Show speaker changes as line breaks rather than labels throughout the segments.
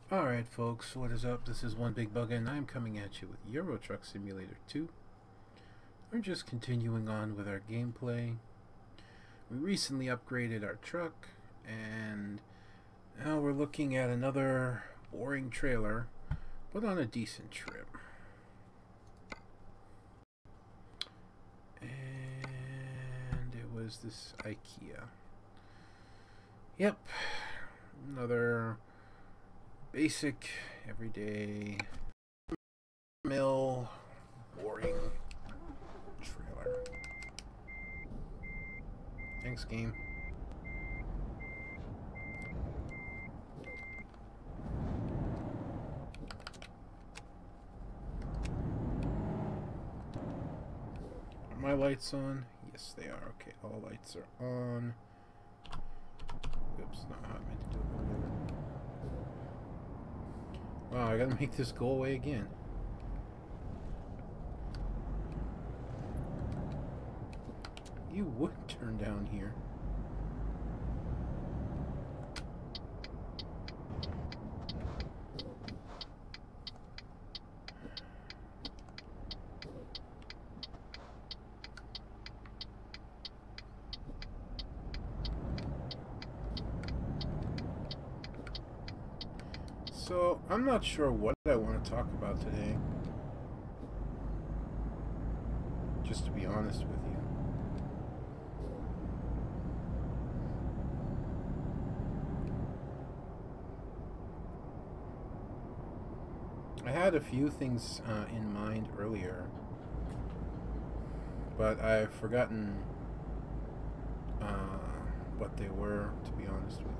Alright folks, what is up? This is One Big Bugga and I'm coming at you with Euro Truck Simulator 2. We're just continuing on with our gameplay. We recently upgraded our truck and now we're looking at another boring trailer, but on a decent trip. And it was this IKEA. Yep, another basic, everyday, mill, boring trailer. Thanks, game. Are my lights on? Yes, they are. Okay, all lights are on. Oops, not how I meant to do it. Wow, I gotta make this go away again. You would turn down here. So, I'm not sure what I want to talk about today. Just to be honest with you. I had a few things in mind earlier, but I've forgotten what they were, to be honest with you.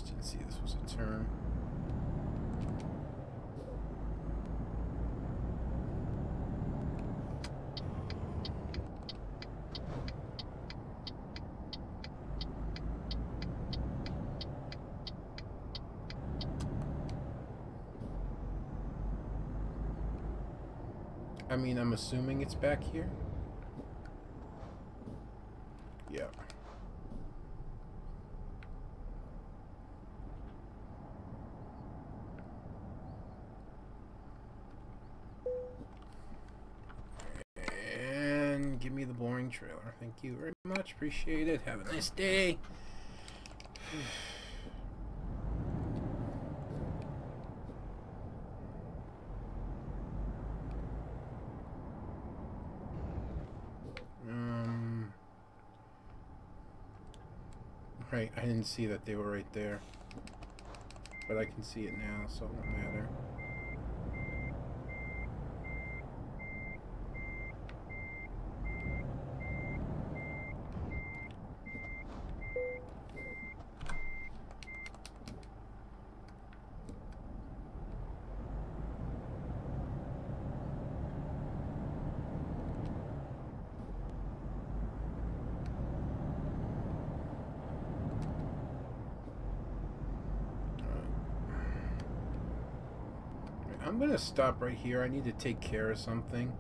Didn't see this was a turn. I mean, I'm assuming it's back here. Yeah. Give me the boring trailer. Thank you very much. Appreciate it. Have a nice day. Right, I didn't see that they were right there. But I can see it now, so it won't matter. I'm gonna stop right here. I need to take care of something,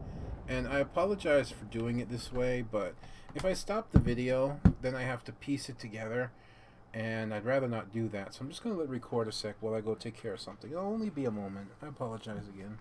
and I apologize for doing it this way, but if I stop the video then I have to piece it together, and I'd rather not do that, so I'm just gonna let it record a sec while I go take care of something. It'll only be a moment. I apologize again.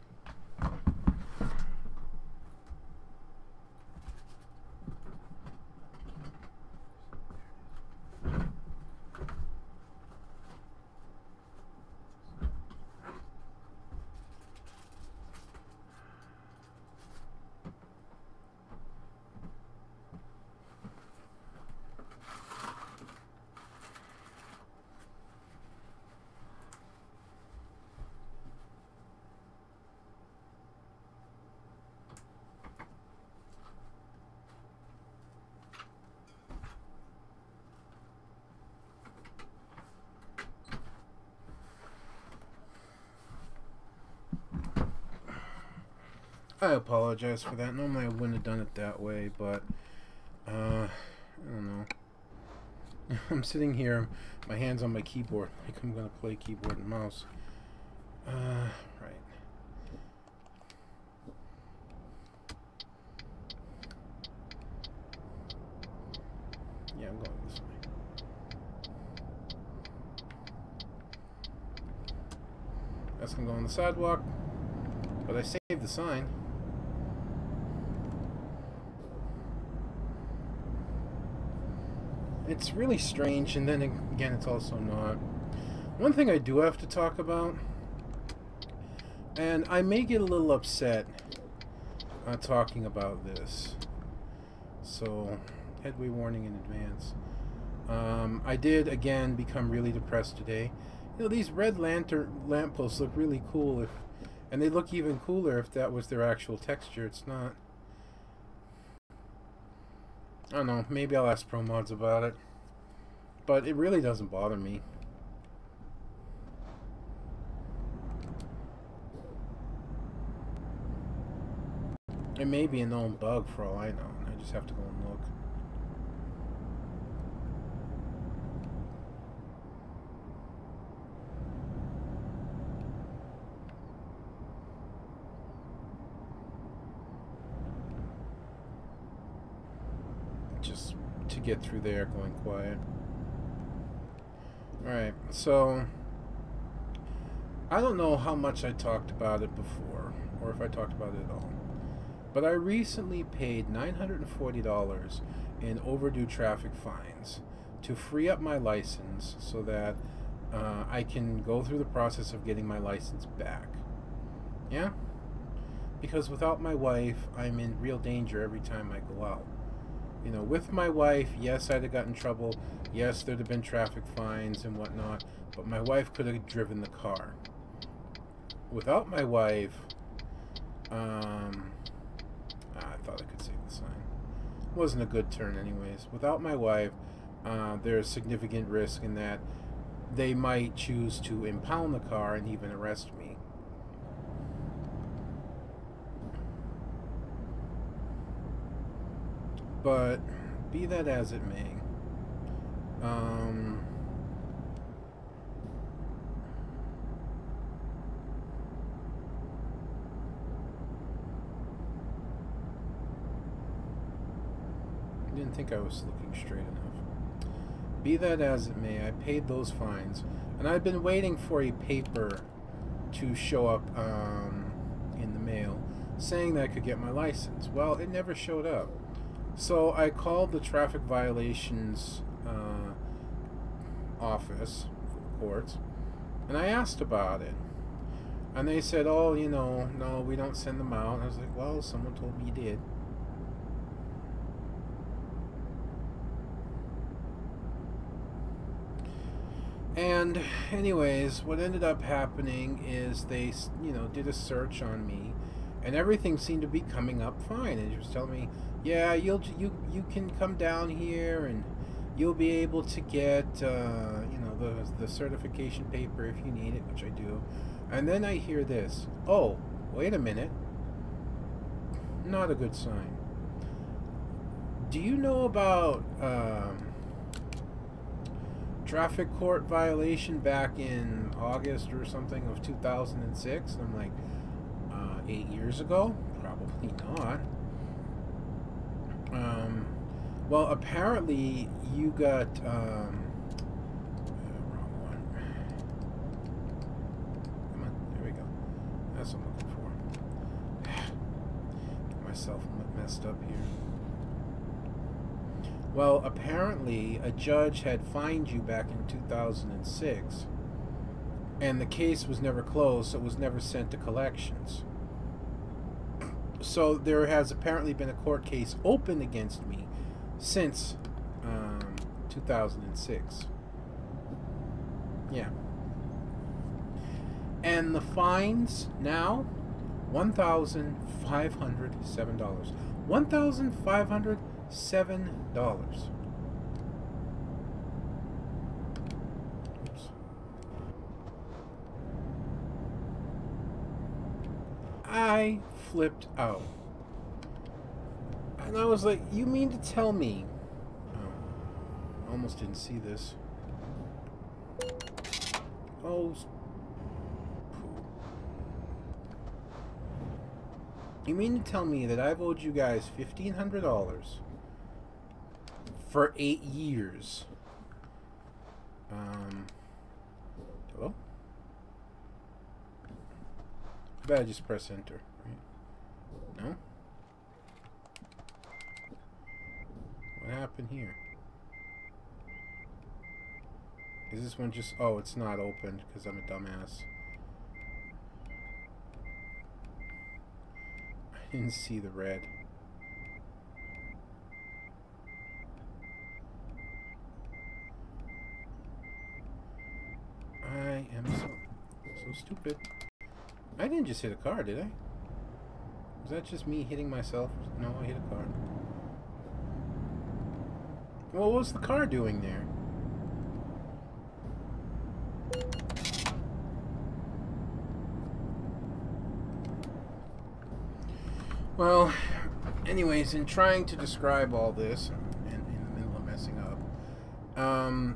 I apologize for that. Normally I wouldn't have done it that way, but I don't know. I'm sitting here, my hands on my keyboard, like I'm gonna play keyboard and mouse. Right. Yeah, I'm going this way. Guess I'm going on the sidewalk, but I saved the sign. It's really strange, and then again, it's also not. One thing I do have to talk about, and I may get a little upset talking about this, so headway warning in advance. I did again become really depressed today. You know, these red lampposts look really cool, and they look even cooler if that was their actual texture. It's not. I don't know, maybe I'll ask Pro Mods about it. But it really doesn't bother me. It may be a known bug for all I know, and I just have to go and look. Just to get through there, going quiet. Alright, so I don't know how much I talked about it before, or if I talked about it at all, but I recently paid $940 in overdue traffic fines to free up my license so that I can go through the process of getting my license back. Yeah? Because without my wife, I'm in real danger every time I go out. You know, with my wife, yes, I'd have gotten in trouble. Yes, there'd have been traffic fines and whatnot, but my wife could have driven the car. Without my wife, I thought I could save the sign. Wasn't a good turn anyways. Without my wife, there's significant risk in that they might choose to impound the car and even arrest me. But be that as it may, I didn't think I was looking straight enough. Be that as it may, I paid those fines, and I've been waiting for a paper to show up in the mail saying that I could get my license. Well, it never showed up. So I called the traffic violations office for the courts, and I asked about it. And they said, oh, you know, no, we don't send them out. And I was like, well, someone told me you did. And anyways, what ended up happening is they, you know, did a search on me, and everything seemed to be coming up fine. And he was telling me, yeah, you can come down here and you'll be able to get you know, the certification paper if you need it, which I do. And then I hear this. Oh, wait a minute. Not a good sign. Do you know about traffic court violation back in August or something of 2006? And I'm like, 8 years ago? Probably not. Well, apparently you got, wrong one. Come on, there we go. That's what I'm looking for. Get myself messed up here. Well, apparently a judge had fined you back in 2006, and the case was never closed, so it was never sent to collections. So there has apparently been a court case opened against me since 2006. Yeah. And the fines now, $1,507. $1,507. Oops. I flipped out. And I was like, you mean to tell me? Almost didn't see this. Oh. You mean to tell me that I've owed you guys $1,500 for 8 years? Hello? I bet I just press enter. Right? No? What happened here? Is this one just... Oh, it's not opened because I'm a dumbass. I didn't see the red. I am so stupid. I didn't just hit a car, did I? Was that just me hitting myself? No, I hit a car. Well, what was the car doing there? Well, anyways, in trying to describe all this, and in the middle of messing up,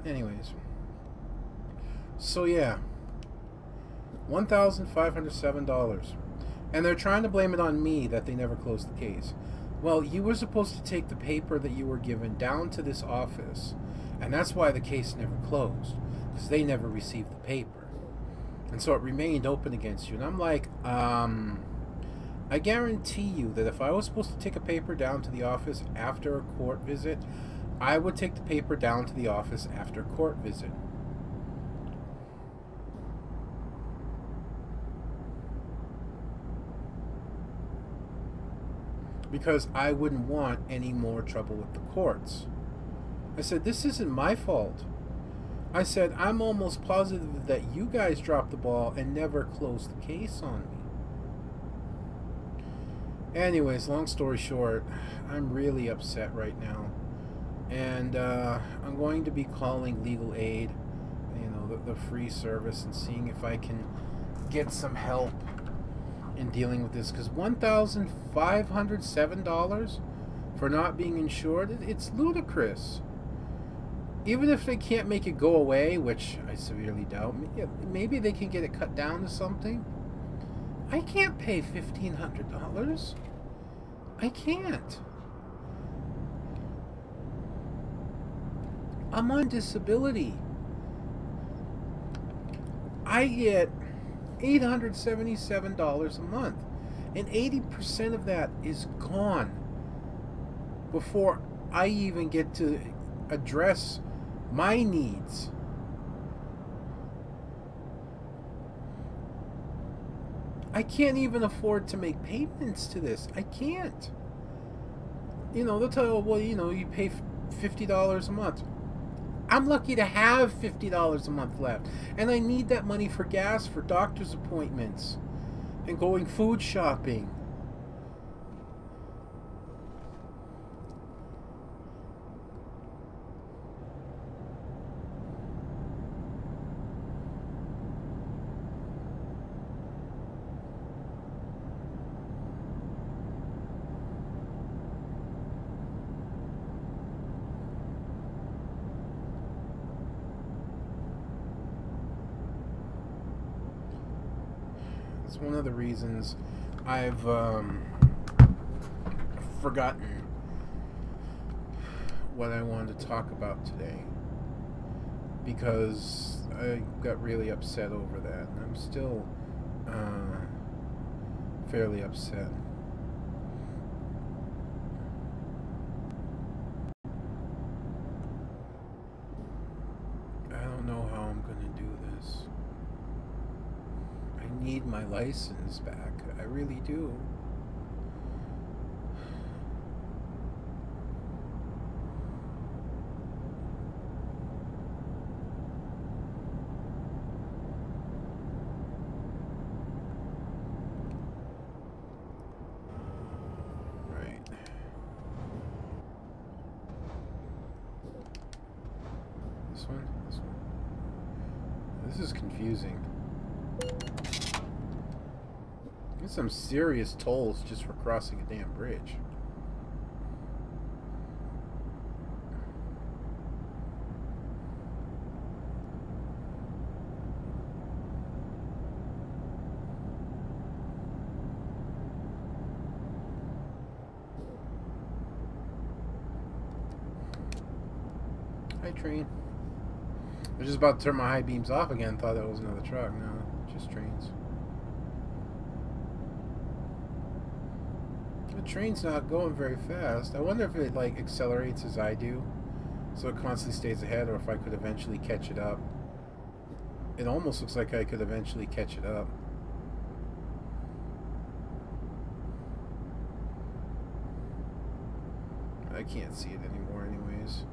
anyways, so yeah, $1,507, and they're trying to blame it on me that they never closed the case. Well, you were supposed to take the paper that you were given down to this office, and that's why the case never closed, because they never received the paper, and so it remained open against you. And I'm like, I guarantee you that if I was supposed to take a paper down to the office after a court visit, I would take the paper down to the office after a court visit. Because I wouldn't want any more trouble with the courts. I said, this isn't my fault. I said, I'm almost positive that you guys dropped the ball and never closed the case on me. Anyways, long story short, I'm really upset right now. And I'm going to be calling legal aid, you know, the free service, and seeing if I can get some help in dealing with this. Because $1,507 for not being insured, it's ludicrous. Even if they can't make it go away, which I severely doubt, maybe they can get it cut down to something. I can't pay $1,500. I can't. I'm on disability. I get $877 a month, and 80% of that is gone before I even get to address my needs. I can't even afford to make payments to this. I can't. You know, they'll tell you, well, you know, you pay $50 a month. I'm lucky to have $50 a month left. And I need that money for gas, for doctor's appointments, and going food shopping. It's one of the reasons I've forgotten what I wanted to talk about today, because I got really upset over that, and I'm still fairly upset. I don't know how I'm going to do this. I need my license back. I really do. Right. This one? This one. This is confusing. There's some serious tolls just for crossing a damn bridge. Hi, train. I was just about to turn my high beams off again. Thought that was another truck. No, just trains. The train's not going very fast. I wonder if it like accelerates as I do, so it constantly stays ahead, or if I could eventually catch it up. It almost looks like I could eventually catch it up. I can't see it anymore anyways.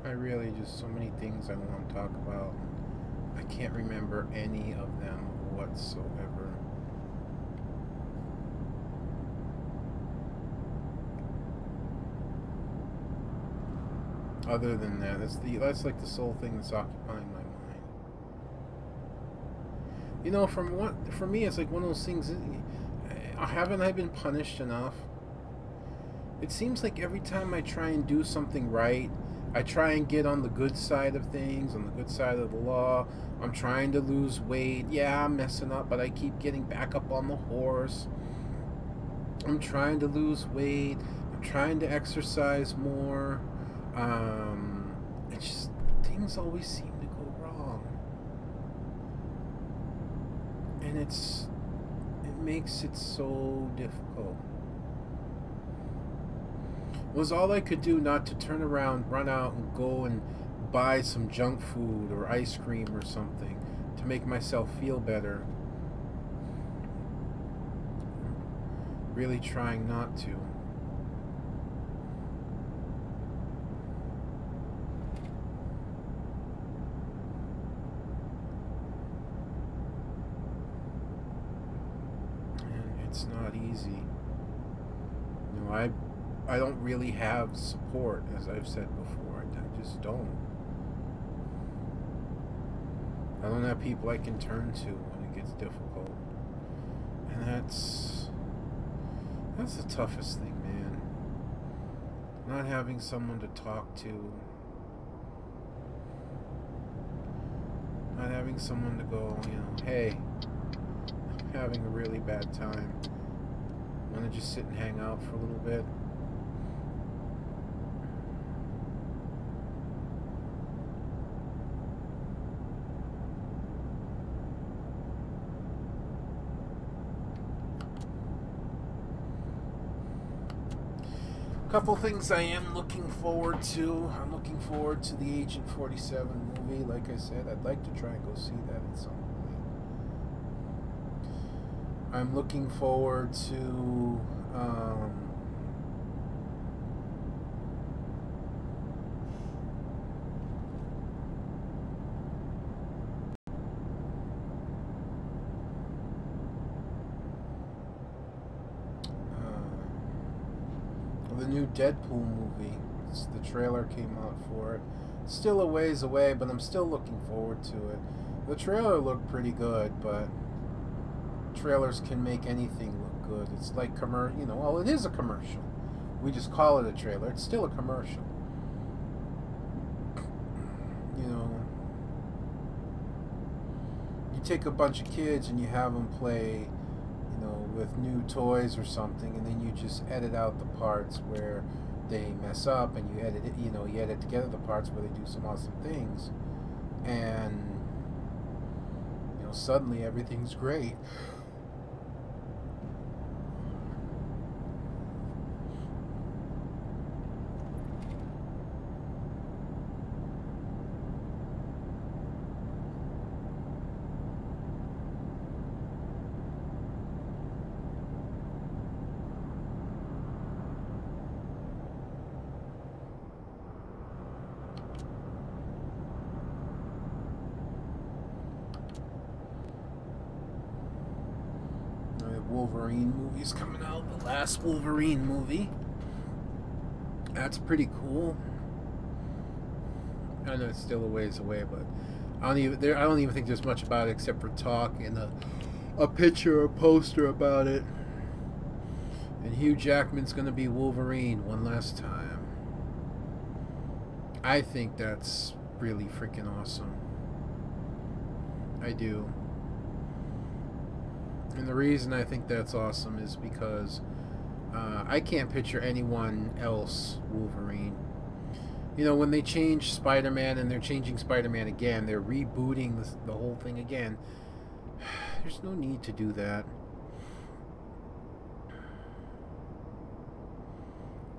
I really just so many things I want to talk about. I can't remember any of them whatsoever. Other than that, that's like the sole thing that's occupying my mind. You know, for me, it's like one of those things. Haven't I been punished enough? It seems like every time I try and do something right, I try and get on the good side of things, on the good side of the law. I'm trying to lose weight. Yeah, I'm messing up, but I keep getting back up on the horse. I'm trying to lose weight. I'm trying to exercise more. It's just, things always seem to go wrong. And it makes it so difficult. Was all I could do not to turn around, run out, and go and buy some junk food or ice cream or something to make myself feel better. Really trying not to. And it's not easy. You know, I don't really have support, as I've said before. I just don't. I don't have people I can turn to when it gets difficult. And that's the toughest thing, man. Not having someone to talk to. Not having someone to go, you know, hey, I'm having a really bad time. Want to just sit and hang out for a little bit? Couple things I am looking forward to. I'm looking forward to the Agent 47 movie. Like I said, I'd like to try and go see that at some point. I'm looking forward to the new Deadpool movie. The trailer came out for it. Still a ways away, but I'm still looking forward to it. The trailer looked pretty good, but trailers can make anything look good. It's like you know, well, it is a commercial. We just call it a trailer. It's still a commercial. You know, you take a bunch of kids and you have them play, you know, with new toys or something, and then you just edit out the parts where they mess up, and you edit it, you know, you edit together the parts where they do some awesome things, and you know, suddenly everything's great. Wolverine movie's coming out, the last Wolverine movie. That's pretty cool. I know it's still a ways away, but I don't even think there's much about it except for talk and a picture or poster about it. And Hugh Jackman's gonna be Wolverine one last time. I think that's really freaking awesome. I do. And the reason I think that's awesome is because I can't picture anyone else Wolverine. You know, when they change Spider-Man and they're changing Spider-Man again, they're rebooting the whole thing again. There's no need to do that.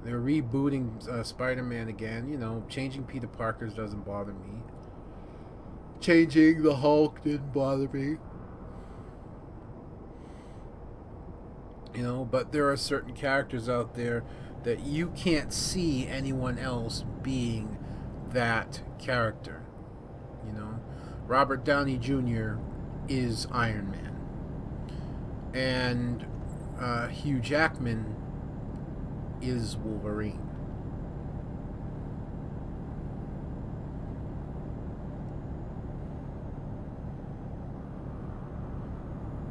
They're rebooting Spider-Man again. You know, changing Peter Parker's doesn't bother me. Changing the Hulk didn't bother me. You know, but there are certain characters out there that you can't see anyone else being that character. You know, Robert Downey Jr. is Iron Man. And Hugh Jackman is Wolverine.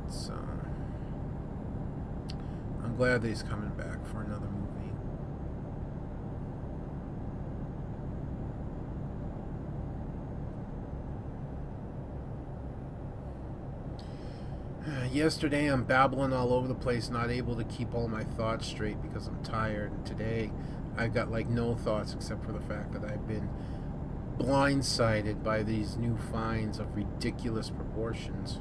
So I'm glad that he's coming back for another movie. Yesterday I'm babbling all over the place, not able to keep all my thoughts straight because I'm tired. And today I've got like no thoughts except for the fact that I've been blindsided by these new fines of ridiculous proportions.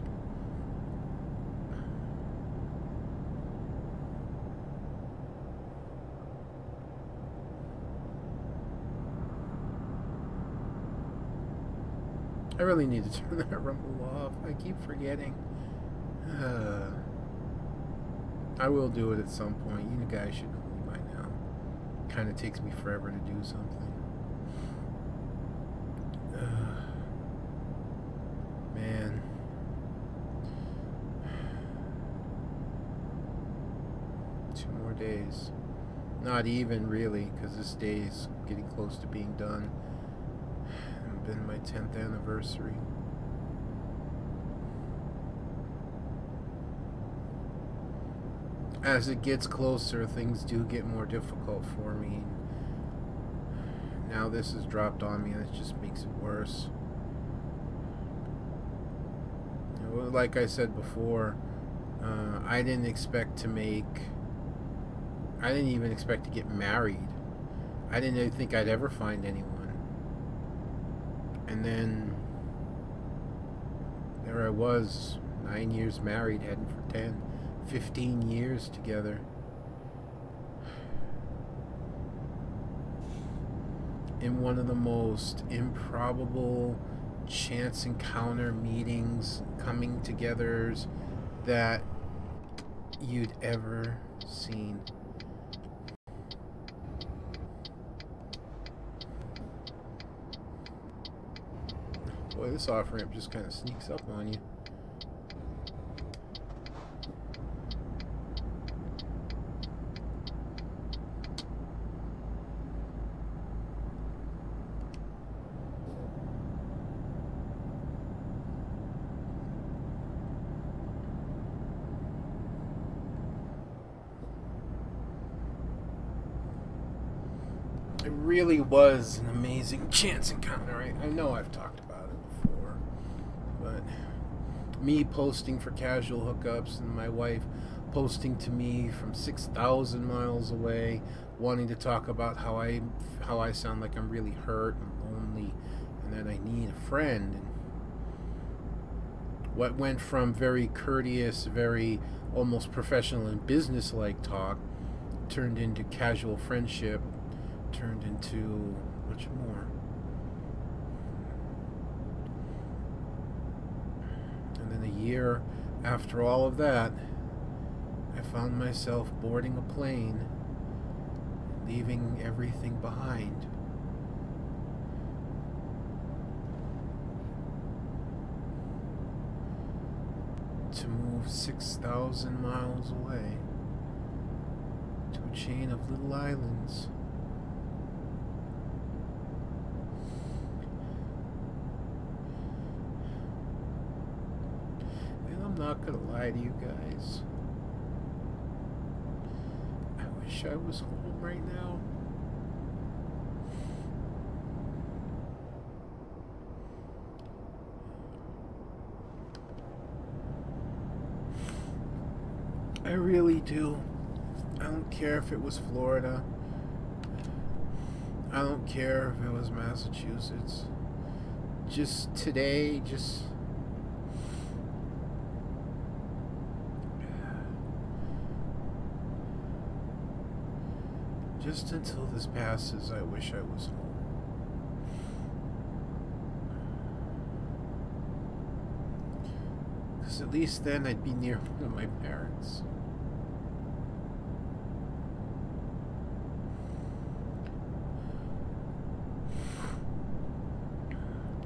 I really need to turn that rumble off. I keep forgetting. I will do it at some point. You guys should know me by now. Kind of takes me forever to do something. Man. Two more days. Not even really, because this day is getting close to being done. It's been my 10th anniversary. As it gets closer, things do get more difficult for me. Now this has dropped on me and it just makes it worse. Like I said before, I didn't expect to I didn't even expect to get married. I didn't even think I'd ever find anyone. And then there I was, 9 years married, heading for 10. 15 years together. In one of the most improbable chance encounter meetings, coming togethers that you'd ever seen. Boy, this off-ramp just kind of sneaks up on you. It really was an amazing chance encounter. I know I've talked about it before, but me posting for casual hookups and my wife posting to me from 6,000 miles away, wanting to talk about how I sound like I'm really hurt and lonely and that I need a friend. And what went from very courteous, very almost professional and business-like talk turned into casual friendship, turned into much more. And then a year after all of that, I found myself boarding a plane, leaving everything behind. To move 6,000 miles away to a chain of little islands. not gonna lie to you guys. I wish I was home right now. I really do. I don't care if it was Florida. I don't care if it was Massachusetts. Just today, just until this passes, I wish I was home. Because at least then I'd be near one of my parents.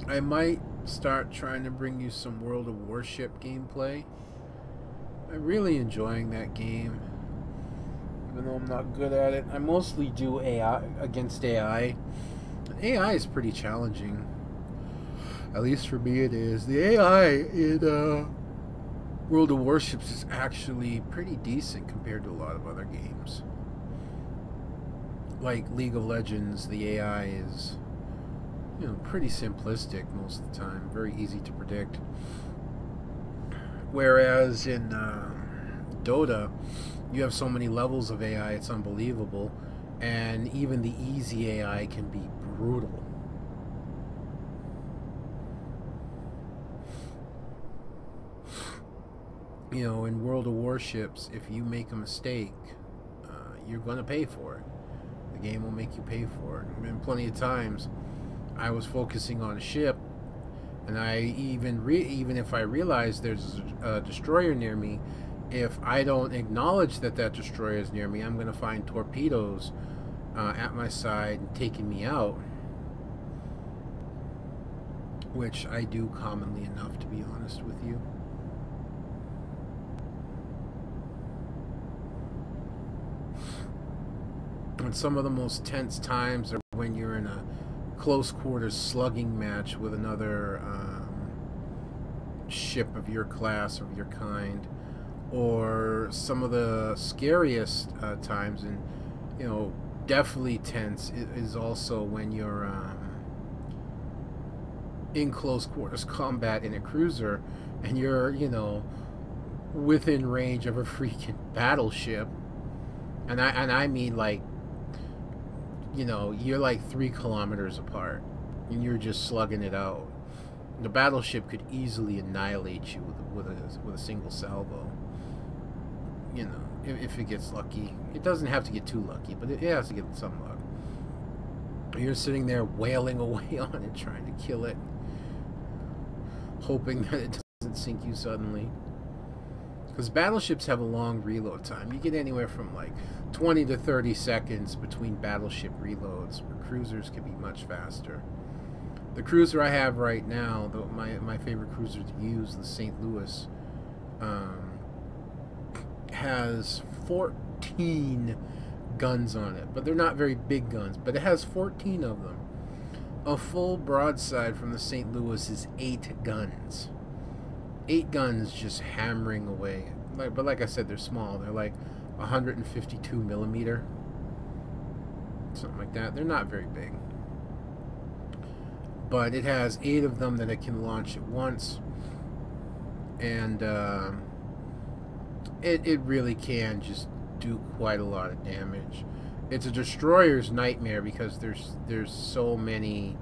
I might start trying to bring you some World of Warship gameplay. I'm really enjoying that game, even though I'm not good at it. I mostly do AI against AI. AI is pretty challenging. At least for me it is. The AI in World of Warships is actually pretty decent compared to a lot of other games. Like League of Legends, the AI is, you know, pretty simplistic most of the time, very easy to predict. Whereas in Dota, you have so many levels of AI, it's unbelievable, and even the easy AI can be brutal. You know, in World of Warships, if you make a mistake, you're going to pay for it. The game will make you pay for it. I mean, plenty of times I was focusing on a ship, and I even if I realize there's a destroyer near me, if I don't acknowledge that that destroyer is near me, I'm going to find torpedoes at my side and taking me out, which I do commonly enough, to be honest with you. And some of the most tense times are when you're in a close quarters slugging match with another ship of your class or your kind, or some of the scariest times, and you know, definitely tense is also when you're in close quarters combat in a cruiser, and you're, you know, within range of a freaking battleship, and I mean, like, you know, you're like 3 kilometers apart, and you're just slugging it out. The battleship could easily annihilate you with a single salvo. You know, if it gets lucky. It doesn't have to get too lucky, but it has to get some luck. You're sitting there wailing away on it, trying to kill it, hoping that it doesn't sink you suddenly. Because battleships have a long reload time. You get anywhere from like 20 to 30 seconds between battleship reloads, where cruisers can be much faster. The cruiser I have right now, my favorite cruiser to use, the St. Louis, has 14 guns on it. But they're not very big guns, but it has 14 of them. A full broadside from the St. Louis is 8 guns. 8 guns just hammering away. But like I said, they're small. They're like 152 millimeter, something like that. They're not very big. But it has 8 of them that it can launch at once. And it really can just do quite a lot of damage. It's a destroyer's nightmare because there's so many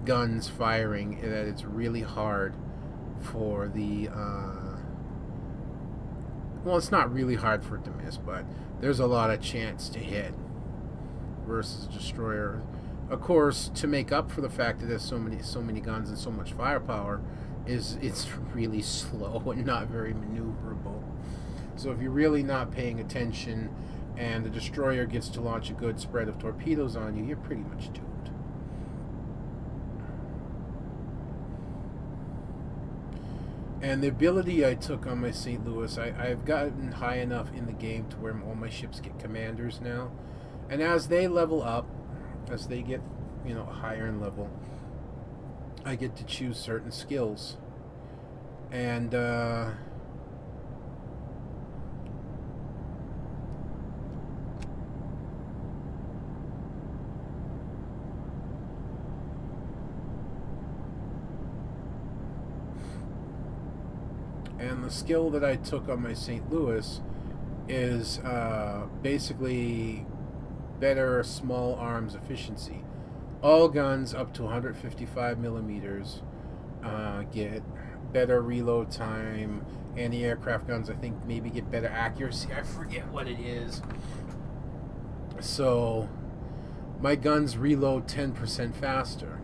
guns firing that it's really hard for the well, it's not really hard for it to miss, but there's a lot of chance to hit versus a destroyer. Of course, to make up for the fact that there's so many guns and so much firepower, it's really slow and not very maneuverable. So if you're really not paying attention and the destroyer gets to launch a good spread of torpedoes on you, you're pretty much doomed. And the ability I took on my St. Louis, I've gotten high enough in the game to where all my ships get commanders now. And as they level up, as they get, you know, higher in level, I get to choose certain skills. And the skill that I took on my St. Louis is basically better small arms efficiency. All guns up to 155 millimeters get better reload time. Anti-aircraft guns, I think, maybe get better accuracy. I forget what it is. So my guns reload 10% faster.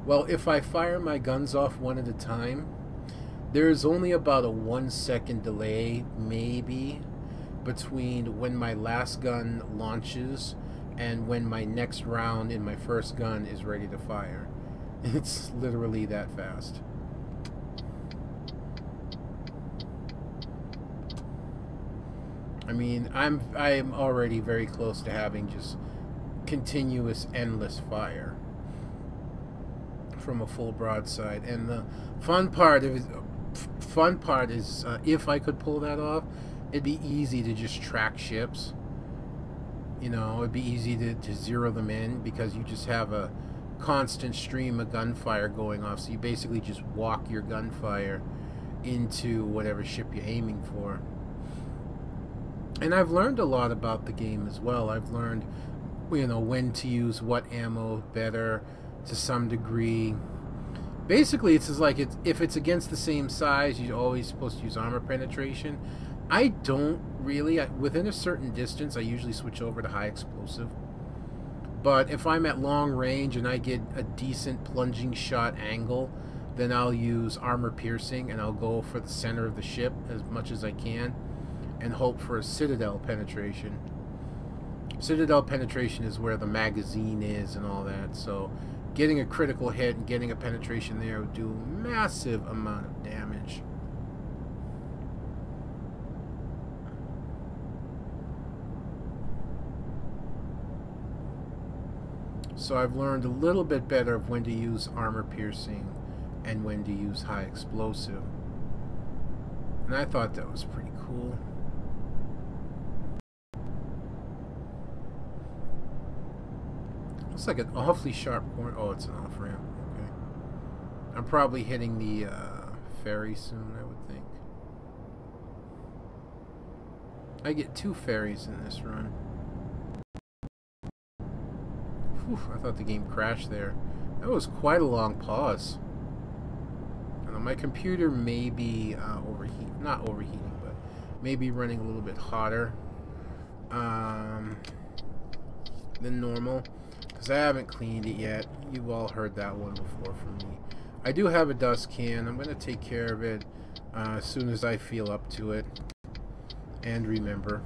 Well, if I fire my guns off one at a time, there's only about a 1 second delay, maybe, between when my last gun launches and when my next round in my first gun is ready to fire. It's literally that fast. I mean, I'm already very close to having just continuous, endless fire from a full broadside. And the fun part is if I could pull that off, it'd be easy to just track ships. You know, it'd be easy to zero them in because you just have a constant stream of gunfire going off. So you basically just walk your gunfire into whatever ship you're aiming for. And I've learned a lot about the game as well. I've learned, you know, when to use what ammo better to some degree. Basically, it's just like if it's against the same size, you're always supposed to use armor penetration. I don't really. Within a certain distance, I usually switch over to high explosive. But if I'm at long range and I get a decent plunging shot angle, then I'll use armor piercing and I'll go for the center of the ship as much as I can and hope for a citadel penetration. Citadel penetration is where the magazine is and all that, so getting a critical hit and getting a penetration there would do a massive amount of damage. So I've learned a little bit better of when to use armor piercing and when to use high explosive. And I thought that was pretty cool. Looks like an awfully sharp corner. Oh, it's an off-ramp. Okay. I'm probably hitting the ferry soon, I would think. I get 2 ferries in this run. Whew, I thought the game crashed there. That was quite a long pause. I don't know, my computer may be not overheating, but maybe running a little bit hotter than normal. Because I haven't cleaned it yet. You've all heard that one before from me. I do have a dust can. I'm going to take care of it as soon as I feel up to it. And remember.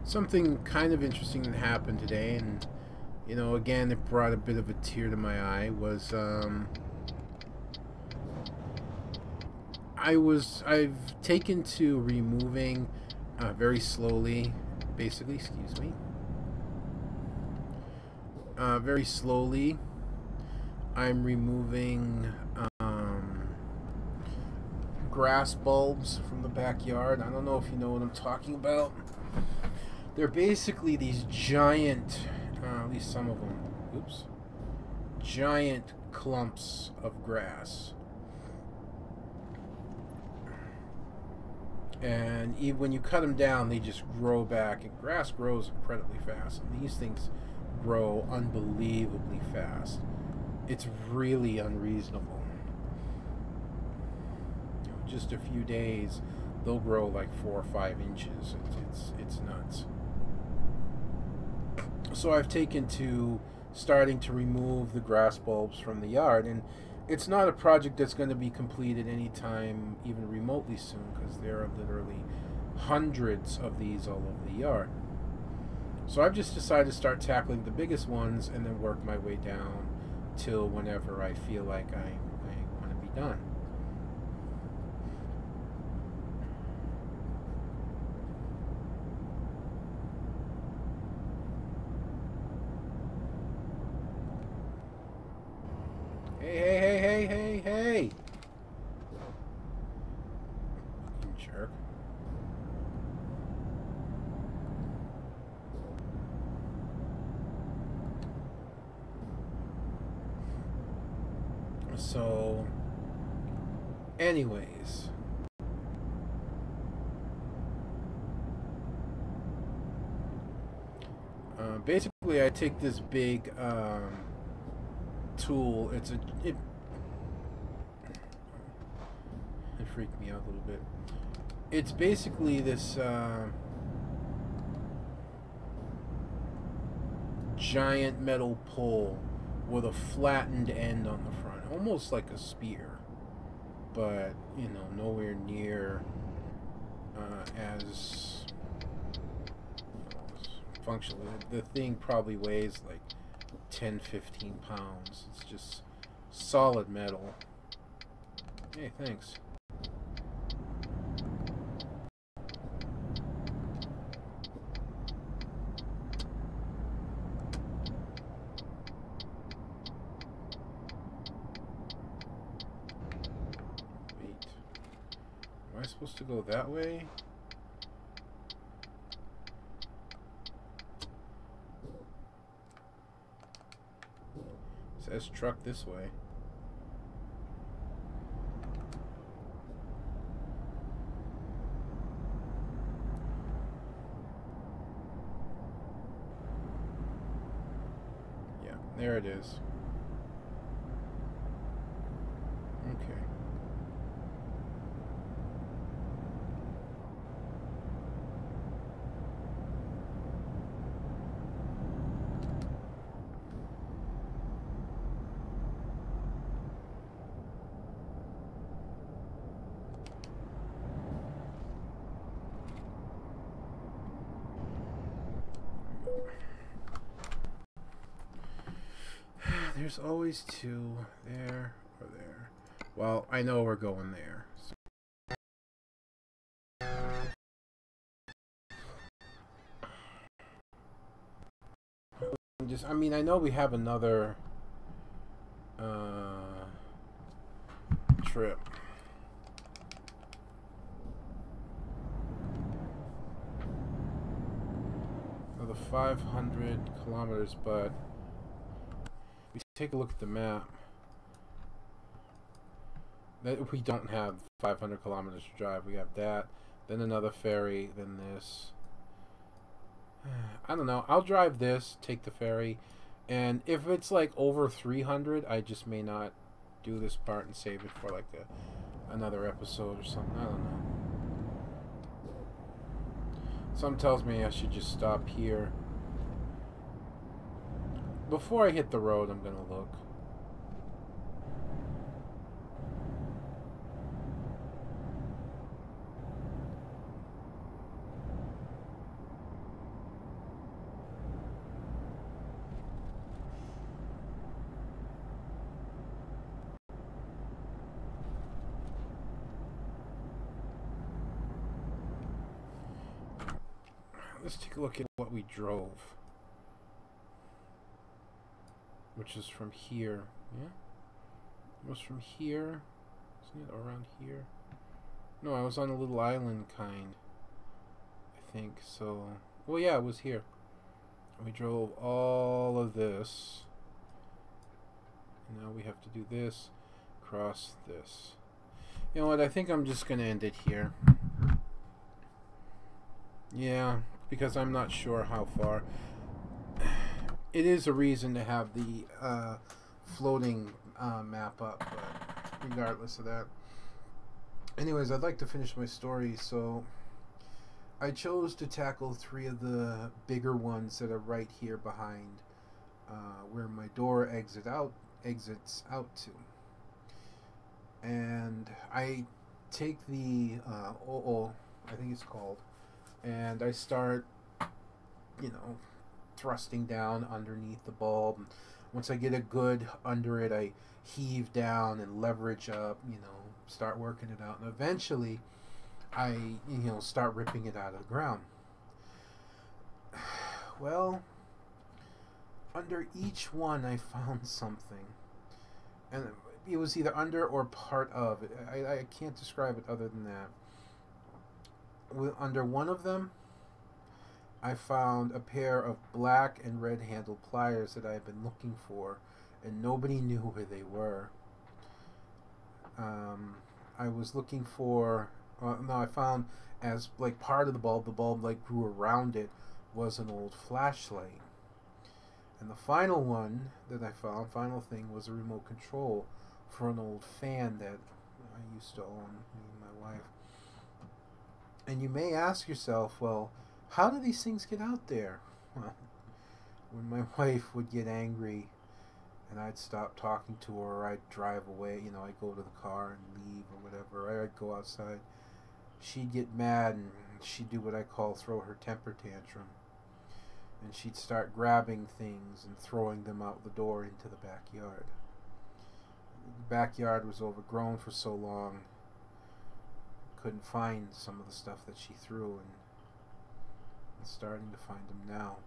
Something kind of interesting that happened today, and you know, again, it brought a bit of a tear to my eye, was I've taken to removing very slowly, basically, excuse me, very slowly I'm removing grass bulbs from the backyard. I don't know if you know what I'm talking about. They're basically these giant, at least some of them, oops, giant clumps of grass. And even when you cut them down, they just grow back. And grass grows incredibly fast. And these things grow unbelievably fast. It's really unreasonable. You know, just a few days, they'll grow like 4 or 5 inches. It's nuts. So I've taken to starting to remove the grass bulbs from the yard, and it's not a project that's going to be completed anytime even remotely soon, because there are literally hundreds of these all over the yard. So I've just decided to start tackling the biggest ones and then work my way down till whenever I feel like I want to be done. Hey. So, anyways. Basically, I take this big tool. It freaked me out a little bit. It's basically this giant metal pole with a flattened end on the front, almost like a spear, but you know, nowhere near as functional. The thing probably weighs like 10-15 pounds. It's just solid metal. Hey, thanks. Wait. Am I supposed to go that way? It says truck this way. Yeah, there it is. Okay. There's always two, there or there. Well, I know we're going there. So I mean, I know we have another trip. Another 500 kilometers, but we take a look at the map. That we don't have 500 kilometers to drive. We have that, then another ferry, then this. I don't know. I'll drive this, take the ferry, and if it's like over 300, I just may not do this part and save it for like another episode or something. I don't know. Something tells me I should just stop here. Before I hit the road, I'm gonna look. Let's take a look at what we drove. Which is from here. Yeah? It was from here. Isn't it around here? No, I was on a little island kind. I think so. Well, yeah, it was here. We drove all of this. And now we have to do this. Cross this. You know what? I think I'm just going to end it here. Yeah, because I'm not sure how far. It is a reason to have the floating map up, but regardless of that. Anyways, I'd like to finish my story, so I chose to tackle 3 of the bigger ones that are right here behind where my door exits out to. And I take the I think it's called, and I start, you know, thrusting down underneath the bulb. And once I get a good under it, I heave down and leverage up, you know, start working it out, and eventually I, you know, start ripping it out of the ground. Well, under each one I found something, and it was either under or part of it. I can't describe it other than that. Under one of them, I found a pair of black and red handled pliers that I had been looking for, and nobody knew where they were. I was looking for. No, I found as like part of the bulb like grew around it, was an old flashlight. And the final one that I found, final thing, was a remote control for an old fan that I used to own, me and my wife. And you may ask yourself, well, how do these things get out there? Well, when my wife would get angry and I'd stop talking to her, or I'd drive away, I'd go to the car and leave or whatever, or I'd go outside, she'd get mad and she'd do what I call throw her temper tantrum. And she'd start grabbing things and throwing them out the door into the backyard. The backyard was overgrown for so long, couldn't find some of the stuff that she threw, and I'm starting to find them now.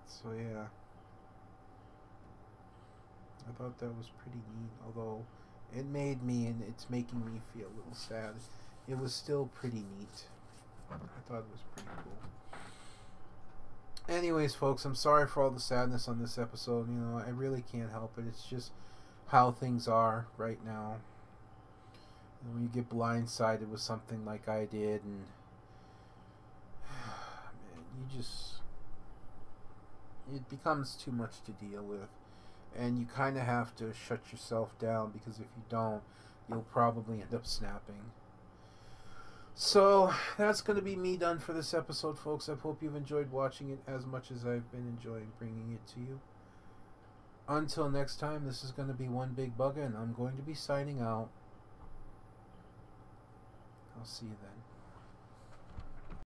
So yeah, I thought that was pretty neat, although it made me, and it's making me feel a little sad. It was still pretty neat. I thought it was pretty cool. Anyways, folks, I'm sorry for all the sadness on this episode. I really can't help it. It's just how things are right now. When you get blindsided with something like I did, and man, it becomes too much to deal with. And you kind of have to shut yourself down, because if you don't, you'll probably end up snapping. So, that's going to be me done for this episode, folks. I hope you've enjoyed watching it as much as I've been enjoying bringing it to you. Until next time, this is going to be One Big Bugga, and I'm going to be signing out. I'll see you then.